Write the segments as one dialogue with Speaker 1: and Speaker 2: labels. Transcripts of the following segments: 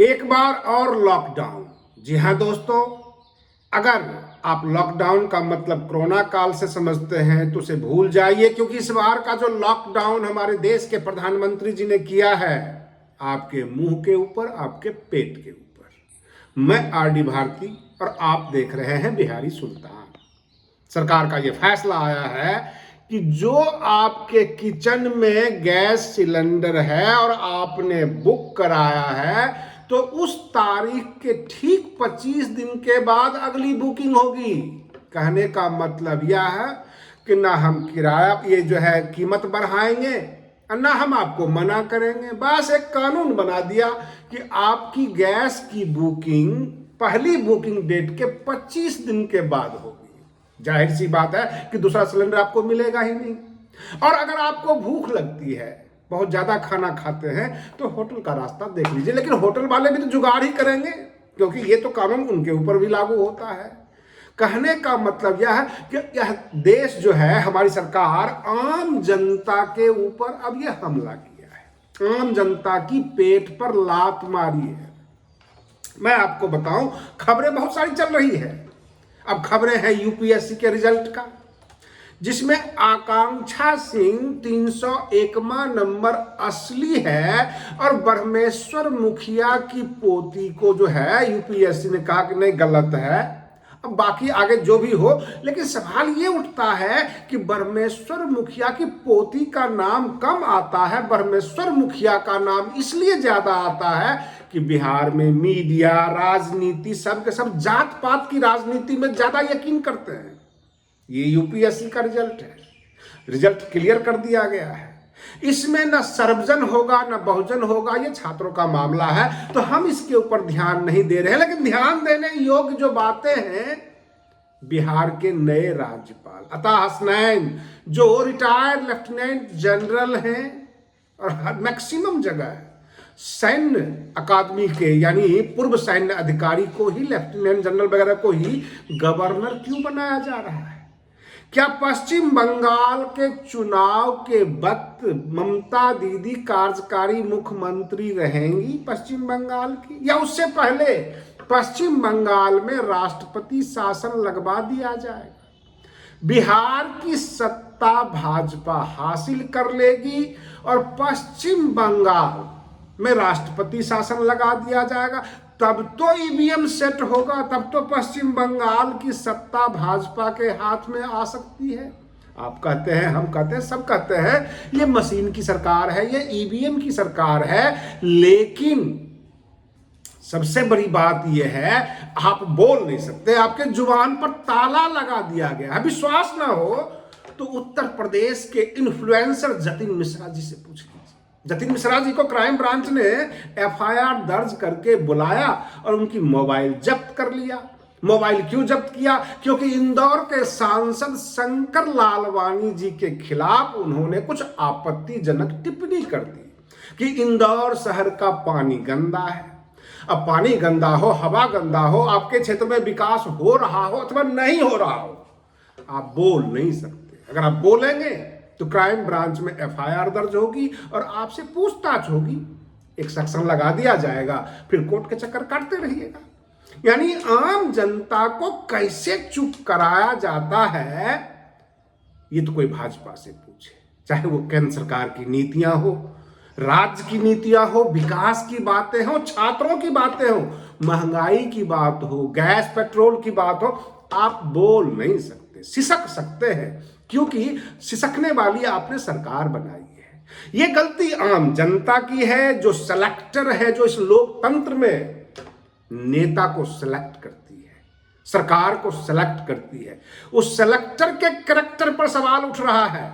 Speaker 1: एक बार और लॉकडाउन। जी हाँ दोस्तों, अगर आप लॉकडाउन का मतलब कोरोना काल से समझते हैं तो उसे भूल जाइए, क्योंकि इस बार का जो लॉकडाउन हमारे देश के प्रधानमंत्री जी ने किया है, आपके मुंह के ऊपर, आपके पेट के ऊपर। मैं आरडी भारती और आप देख रहे हैं बिहारी सुल्तान। सरकार का यह फैसला आया है कि जो आपके किचन में गैस सिलेंडर है और आपने बुक कराया है, तो उस तारीख के ठीक 25 दिन के बाद अगली बुकिंग होगी। कहने का मतलब यह है कि ना हम किराया ये जो है कीमत बढ़ाएंगे और ना हम आपको मना करेंगे। बस एक कानून बना दिया कि आपकी गैस की बुकिंग पहली बुकिंग डेट के 25 दिन के बाद होगी। जाहिर सी बात है कि दूसरा सिलेंडर आपको मिलेगा ही नहीं। और अगर आपको भूख लगती है, बहुत ज्यादा खाना खाते हैं, तो होटल का रास्ता देख लीजिए। लेकिन होटल वाले भी तो जुगाड़ ही करेंगे, क्योंकि ये तो कानून उनके ऊपर भी लागू होता है। कहने का मतलब यह है कि यह देश जो है, हमारी सरकार आम जनता के ऊपर अब यह हमला किया है, आम जनता की पेट पर लात मारी है। मैं आपको बताऊं, खबरें बहुत सारी चल रही है। अब खबरें हैं यूपीएससी के रिजल्ट का, जिसमें आकांक्षा सिंह 301वां नंबर असली है और ब्रह्मेश्वर मुखिया की पोती को जो है यूपीएससी ने कहा कि नहीं, गलत है। अब बाकी आगे जो भी हो, लेकिन सवाल ये उठता है कि ब्रह्मेश्वर मुखिया की पोती का नाम कम आता है। ब्रह्मेश्वर मुखिया का नाम इसलिए ज्यादा आता है कि बिहार में मीडिया, राजनीति, सब के सब जात पात की राजनीति में ज्यादा यकीन करते हैं। ये यूपीएससी का रिजल्ट है, रिजल्ट क्लियर कर दिया गया है। इसमें न सर्वजन होगा न बहुजन होगा, ये छात्रों का मामला है, तो हम इसके ऊपर ध्यान नहीं दे रहे हैं। लेकिन ध्यान देने योग्य जो बातें हैं, बिहार के नए राज्यपाल अता हसनैन, जो रिटायर्ड लेफ्टिनेंट जनरल हैं और मैक्सिमम जगह सैन्य अकादमी के यानी पूर्व सैन्य अधिकारी को ही, लेफ्टिनेंट जनरल वगैरह को ही गवर्नर क्यों बनाया जा रहा है? क्या पश्चिम बंगाल के चुनाव के वक्त ममता दीदी कार्यकारी मुख्यमंत्री रहेंगी पश्चिम बंगाल की, या उससे पहले पश्चिम बंगाल में राष्ट्रपति शासन लगवा दिया जाएगा? बिहार की सत्ता भाजपा हासिल कर लेगी और पश्चिम बंगाल में राष्ट्रपति शासन लगा दिया जाएगा, तब तो ईवीएम सेट होगा, तब तो पश्चिम बंगाल की सत्ता भाजपा के हाथ में आ सकती है। आप कहते हैं, हम कहते हैं, सब कहते हैं ये मशीन की सरकार है, ये ईवीएम की सरकार है। लेकिन सबसे बड़ी बात यह है, आप बोल नहीं सकते, आपके जुबान पर ताला लगा दिया गया है। विश्वास ना हो तो उत्तर प्रदेश के इन्फ्लुएंसर जतिन मिश्रा जी से पूछ लीजिए। जतिन मिश्रा जी को क्राइम ब्रांच ने एफआईआर दर्ज करके बुलाया और उनकी मोबाइल जब्त कर लिया। मोबाइल क्यों जब्त किया? क्योंकि इंदौर के सांसद शंकर लालवानी जी के खिलाफ उन्होंने कुछ आपत्तिजनक टिप्पणी कर दी कि इंदौर शहर का पानी गंदा है। अब पानी गंदा हो, हवा गंदा हो, आपके क्षेत्र में विकास हो रहा हो अथवा नहीं हो रहा हो, आप बोल नहीं सकते। अगर आप बोलेंगे तो क्राइम ब्रांच में एफआईआर दर्ज होगी और आपसे पूछताछ होगी, एक सेक्शन लगा दिया जाएगा, फिर कोर्ट के चक्कर काटते रहिएगा। यानी आम जनता को कैसे चुप कराया जाता है, ये तो कोई भाजपा से पूछे। चाहे वो केंद्र सरकार की नीतियां हो, राज्य की नीतियां हो, विकास की बातें हो, छात्रों की बातें हो, महंगाई की बात हो, गैस पेट्रोल की बात हो, आप बोल नहीं सकते। सिसक सकते हैं, क्योंकि सिसकने वाली आपने सरकार बनाई है। ये गलती आम जनता की है, जो सेलेक्टर है, जो इस लोकतंत्र में नेता को सेलेक्ट करती है, सरकार को सेलेक्ट करती है। उस सेलेक्टर के कैरेक्टर पर सवाल उठ रहा है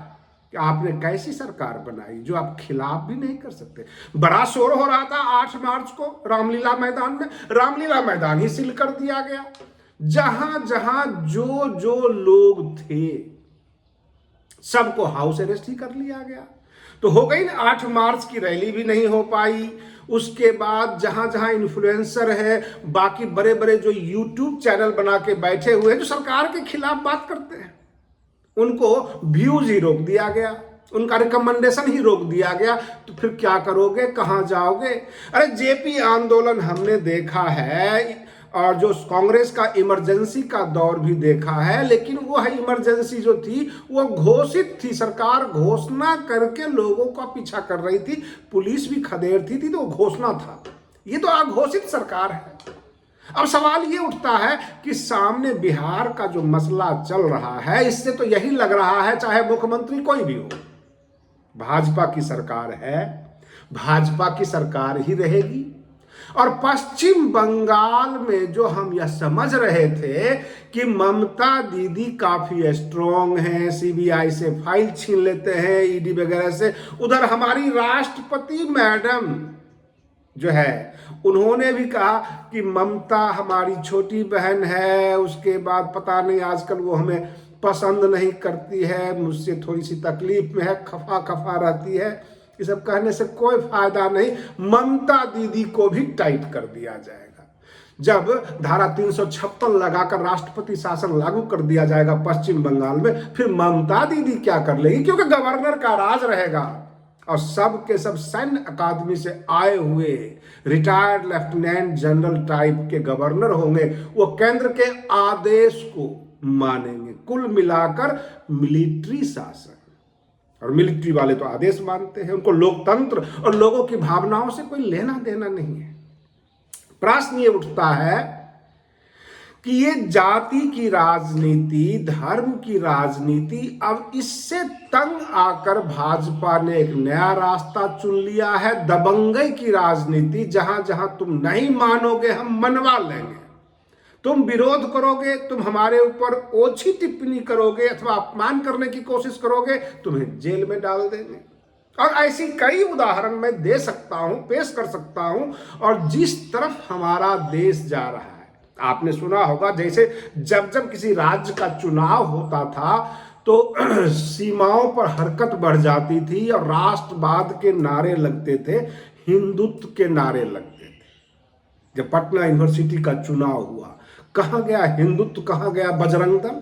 Speaker 1: कि आपने कैसी सरकार बनाई जो आप खिलाफ भी नहीं कर सकते। बड़ा शोर हो रहा था 8 मार्च को रामलीला मैदान में, रामलीला मैदान ही सील कर दिया गया। जहां जहां जो जो लोग थे सबको हाउस अरेस्ट ही कर लिया गया। तो हो गई ना, 8 मार्च की रैली भी नहीं हो पाई। उसके बाद जहां जहां इन्फ्लुएंसर है, बाकी बड़े बड़े जो यूट्यूब चैनल बना के बैठे हुए हैं, जो सरकार के खिलाफ बात करते हैं, उनको व्यूज ही रोक दिया गया। उनका रिकमेंडेशन ही रोक दिया गया, तो फिर क्या करोगे, कहां जाओगे? अरे जेपी आंदोलन हमने देखा है और जो कांग्रेस का इमरजेंसी का दौर भी देखा है, लेकिन वो इमरजेंसी जो थी वो घोषित थी, सरकार घोषणा करके लोगों का पीछा कर रही थी, पुलिस भी खदेड़ थी तो घोषणा था। ये तो अघोषित सरकार है। अब सवाल ये उठता है कि सामने बिहार का जो मसला चल रहा है, इससे तो यही लग रहा है, चाहे मुख्यमंत्री कोई भी हो, भाजपा की सरकार है, भाजपा की सरकार ही रहेगी। और पश्चिम बंगाल में जो हम यह समझ रहे थे कि ममता दीदी काफी स्ट्रांग हैं, सीबीआई से फाइल छीन लेते हैं, ईडी वगैरह से, उधर हमारी राष्ट्रपति मैडम जो है उन्होंने भी कहा कि ममता हमारी छोटी बहन है, उसके बाद पता नहीं आजकल वो हमें पसंद नहीं करती है, मुझसे थोड़ी सी तकलीफ में है, खफा खफा रहती है। ये सब कहने से कोई फायदा नहीं, ममता दीदी को भी टाइट कर दिया जाएगा। जब धारा 356 लगाकर राष्ट्रपति शासन लागू कर दिया जाएगा पश्चिम बंगाल में, फिर ममता दीदी क्या कर लेगी, क्योंकि गवर्नर का राज रहेगा और सब के सब सैन्य अकादमी से आए हुए रिटायर्ड लेफ्टिनेंट जनरल टाइप के गवर्नर होंगे, वो केंद्र के आदेश को मानेंगे। कुल मिलाकर मिलिट्री शासन, और मिलिट्री वाले तो आदेश मानते हैं, उनको लोकतंत्र और लोगों की भावनाओं से कोई लेना देना नहीं है। प्रश्न ये उठता है कि ये जाति की राजनीति, धर्म की राजनीति, अब इससे तंग आकर भाजपा ने एक नया रास्ता चुन लिया है, दबंगई की राजनीति। जहां जहां तुम नहीं मानोगे हम मनवा लेंगे, तुम विरोध करोगे, तुम हमारे ऊपर ओछी टिप्पणी करोगे अथवा अपमान करने की कोशिश करोगे, तुम्हें जेल में डाल देंगे। और ऐसी कई उदाहरण मैं दे सकता हूं, पेश कर सकता हूं। और जिस तरफ हमारा देश जा रहा है, आपने सुना होगा, जैसे जब जब किसी राज्य का चुनाव होता था तो सीमाओं पर हरकत बढ़ जाती थी और राष्ट्रवाद के नारे लगते थे, हिंदुत्व के नारे लगते थे। जब पटना यूनिवर्सिटी का चुनाव हुआ, कहां गया हिंदुत्व, कहां गया बजरंग दल?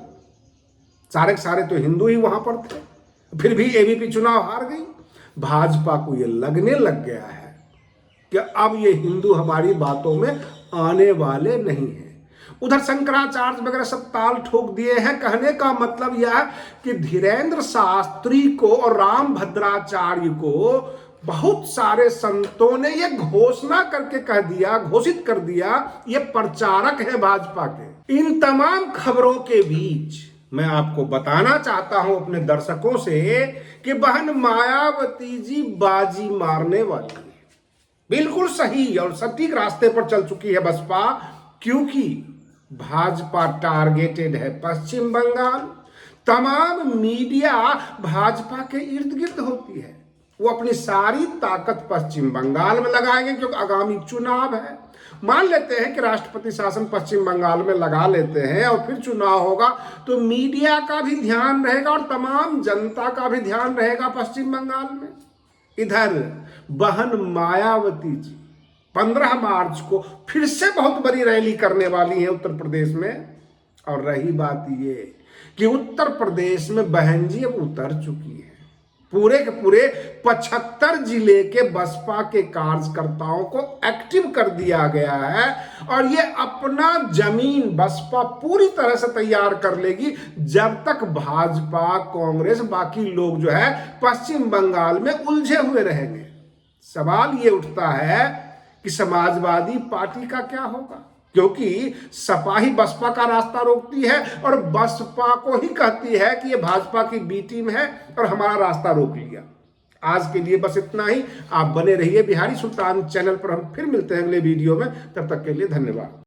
Speaker 1: सारे के सारे तो हिंदू ही वहां पर थे, फिर भी एबीपी चुनाव हार गई। भाजपा को ये लगने लग गया है कि अब ये हिंदू हमारी बातों में आने वाले नहीं हैं। उधर शंकराचार्य वगैरह सब ताल ठोक दिए हैं। कहने का मतलब यह है कि धीरेन्द्र शास्त्री को और राम भद्राचार्य को बहुत सारे संतों ने ये घोषणा करके कह दिया, घोषित कर दिया, ये प्रचारक है भाजपा के। इन तमाम खबरों के बीच मैं आपको बताना चाहता हूं अपने दर्शकों से कि बहन मायावती जी बाजी मारने वाली है। बिल्कुल सही और सटीक रास्ते पर चल चुकी है बसपा, क्योंकि भाजपा टारगेटेड है पश्चिम बंगाल। तमाम मीडिया भाजपा के इर्द गिर्द होती है, वो अपनी सारी ताकत पश्चिम बंगाल में लगाएंगे क्योंकि आगामी चुनाव है। मान लेते हैं कि राष्ट्रपति शासन पश्चिम बंगाल में लगा लेते हैं और फिर चुनाव होगा, तो मीडिया का भी ध्यान रहेगा और तमाम जनता का भी ध्यान रहेगा पश्चिम बंगाल में। इधर बहन मायावती जी 15 मार्च को फिर से बहुत बड़ी रैली करने वाली है उत्तर प्रदेश में। और रही बात ये कि उत्तर प्रदेश में बहन जी अब उतर चुकी है। पूरे के पूरे 75 जिले के बसपा के कार्यकर्ताओं को एक्टिव कर दिया गया है और ये अपना जमीन बसपा पूरी तरह से तैयार कर लेगी जब तक भाजपा, कांग्रेस, बाकी लोग जो है पश्चिम बंगाल में उलझे हुए रहेंगे। सवाल ये उठता है कि समाजवादी पार्टी का क्या होगा, क्योंकि सपा ही बसपा का रास्ता रोकती है और बसपा को ही कहती है कि ये भाजपा की बी टीम है और हमारा रास्ता रोक लिया। आज के लिए बस इतना ही। आप बने रहिए बिहारी सुल्तान चैनल पर। हम फिर मिलते हैं अगले वीडियो में, तब तक के लिए धन्यवाद।